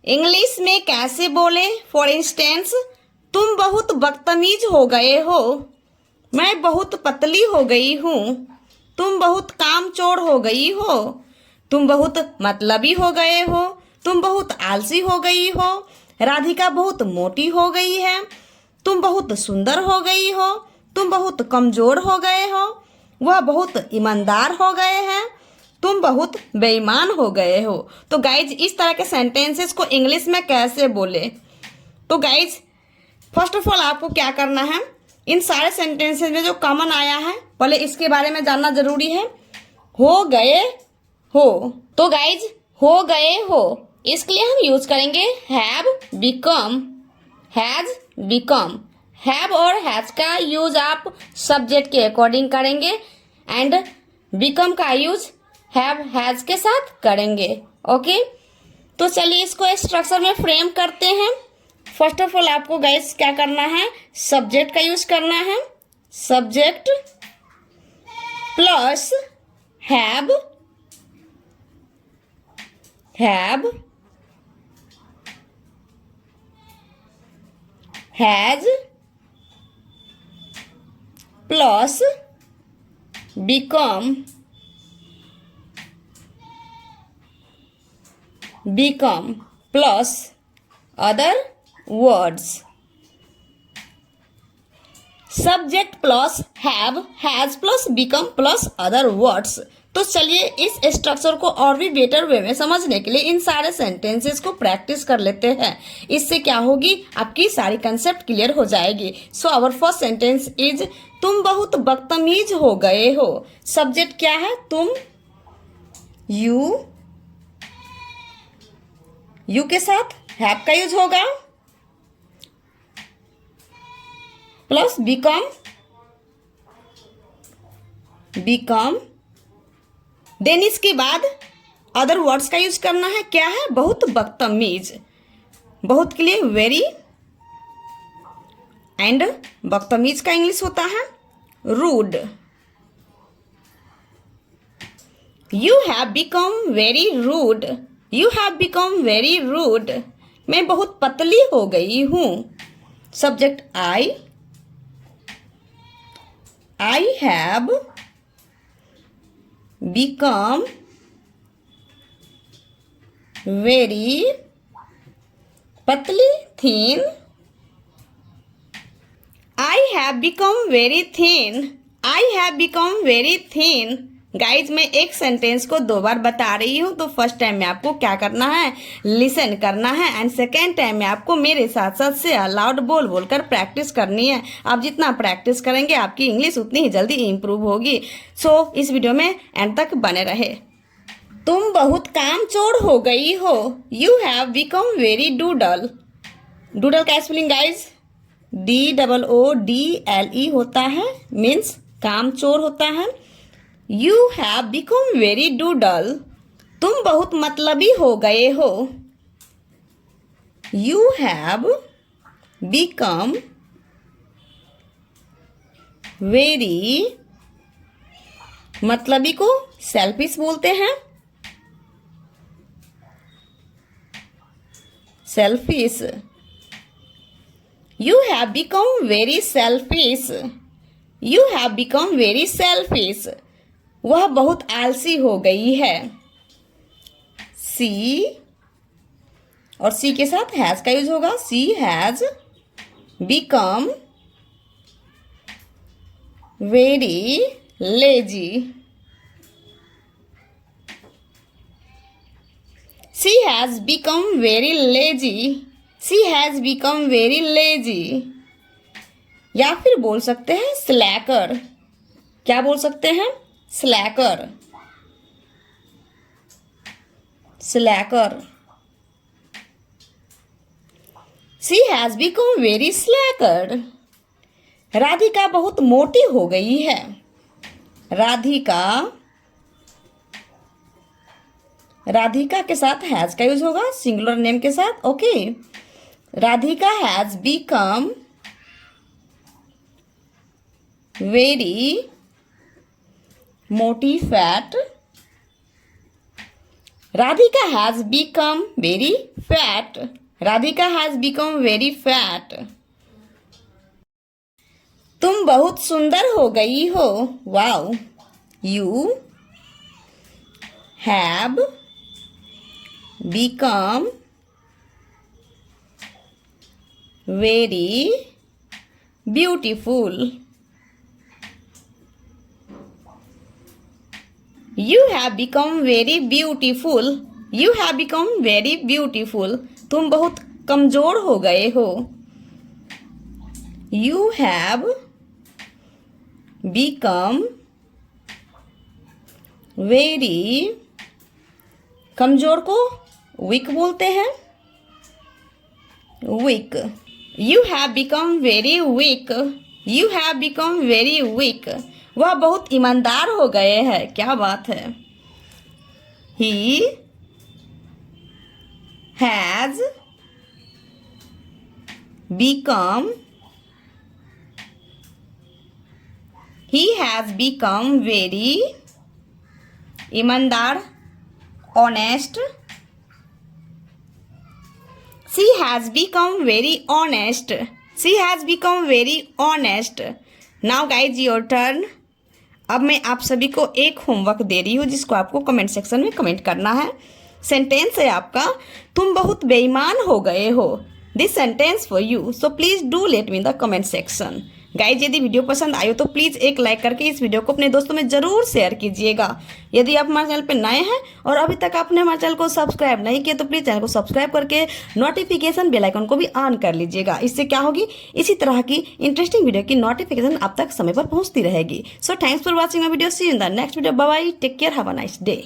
English में कैसे बोले? फॉर इंस्टेंस, तुम बहुत बदतमीज हो गए हो। मैं बहुत पतली हो गई हूँ। तुम बहुत कामचोर हो गई हो। तुम बहुत मतलबी हो गए हो। तुम बहुत आलसी हो गई हो। राधिका बहुत मोटी हो गई है। तुम बहुत सुंदर हो गई हो। तुम बहुत कमजोर हो गए हो। वह बहुत ईमानदार हो गए हैं। तुम बहुत बेईमान हो गए हो। तो गाइज, इस तरह के सेंटेंसेस को इंग्लिश में कैसे बोले? तो गाइज, फर्स्ट ऑफ ऑल आपको क्या करना है, इन सारे सेंटेंसेस में जो कॉमन आया है पहले इसके बारे में जानना जरूरी है। हो गए हो, तो गाइज हो गए हो इसके लिए हम यूज करेंगे have become. Has become, have और हैज का यूज आप सब्जेक्ट के अकॉर्डिंग करेंगे एंड बिकम का यूज हैव हैज के साथ करेंगे। ओके, तो चलिए इसको स्ट्रक्चर में फ्रेम करते हैं। फर्स्ट ऑफ ऑल आपको गाइस क्या करना है, सब्जेक्ट का यूज करना है। Subject plus have, have has plus become, become plus other words. Subject plus have, has plus become plus other words. तो चलिए इस स्ट्रक्चर को और भी बेटर वे में समझने के लिए इन सारे सेंटेंसेस को प्रैक्टिस कर लेते हैं। इससे क्या होगी, आपकी सारी कंसेप्ट क्लियर हो जाएगी। So our first sentence is तुम बहुत बदतमीज हो गए हो। सब्जेक्ट क्या है, तुम। यू के साथ हैव का यूज होगा प्लस बिकम, बिकम देन इसके बाद अदर वर्ड्स का यूज करना है। क्या है, बहुत बदतमीज, बहुत के लिए वेरी, एंड बदतमीज का इंग्लिश होता है rude. You have become very rude, you have become very rude. मैं बहुत पतली हो गई हूं। Subject I have become very पतली, thin. I have become very thin, I have become very thin. Guys, मैं एक सेंटेंस को 2 बार बता रही हूँ, तो फर्स्ट टाइम में आपको क्या करना है, लिसन करना है, एंड सेकेंड टाइम में आपको मेरे साथ साथ से अलाउड बोल बोलकर प्रैक्टिस करनी है। आप जितना प्रैक्टिस करेंगे आपकी इंग्लिश उतनी ही जल्दी इंप्रूव होगी। सो इस वीडियो में एंड तक बने रहे। तुम बहुत कामचोर हो गई हो। You have become very doodle. Doodle का स्पेलिंग गाइज DOODLE होता है, मीन्स कामचोर होता है। You have become very doodle. तुम बहुत मतलबी हो गए हो। यू हैव बिकम वेरी, मतलबी को सेल्फिश बोलते हैं, selfish. You have become very selfish, you have become very selfish. वह बहुत आलसी हो गई है। सी, और सी के साथ हैज का यूज होगा। She has become very lazy, she has become very lazy, she has become very lazy. या फिर बोल सकते हैं स्लैकर। क्या बोल सकते हैं, slacker, slacker. She has become very slacker. Radhika बहुत मोटी हो गई है। राधिका, राधिका के साथ हैज का यूज होगा सिंगुलर नेम के साथ। Okay, Radhika has become very मोटी fat, Radhika has become very fat. Radhika has become very fat. तुम बहुत सुंदर हो गई हो. Wow. You have become very beautiful. You have become very beautiful. You have become very beautiful. तुम बहुत कमजोर हो गए हो. You have become very, कमजोर को weak बोलते हैं. Weak. You have become very weak. You have become very weak. वह बहुत ईमानदार हो गए हैं. क्या बात है. He has become very ईमानदार, honest. She has become very honest. She has become very honest. Now guys, your turn. अब मैं आप सभी को एक होमवर्क दे रही हूँ जिसको आपको कमेंट सेक्शन में कमेंट करना है. सेंटेंस है आपका, तुम बहुत बेईमान हो गए हो. This sentence for you. So please do let me in the comment section. Guys, यदि वीडियो पसंद आए तो प्लीज़ एक लाइक करके इस वीडियो को अपने दोस्तों में ज़रूर शेयर कीजिएगा. यदि आप हमारे चैनल पर नए हैं और अभी तक आपने हमारे चैनल को सब्सक्राइब नहीं किया तो प्लीज़ चैनल को सब्सक्राइब करके नोटिफिकेशन बेल आइकन को भी ऑन कर लीजिएगा. इससे क्या होगी, इसी तरह की इंटरेस्टिंग वीडियो की नोटिफिकेशन आप तक समय पर पहुंचती रहेगी. So thanks for watching my video. See you in the next video. Bye bye. Take care. Have a nice day.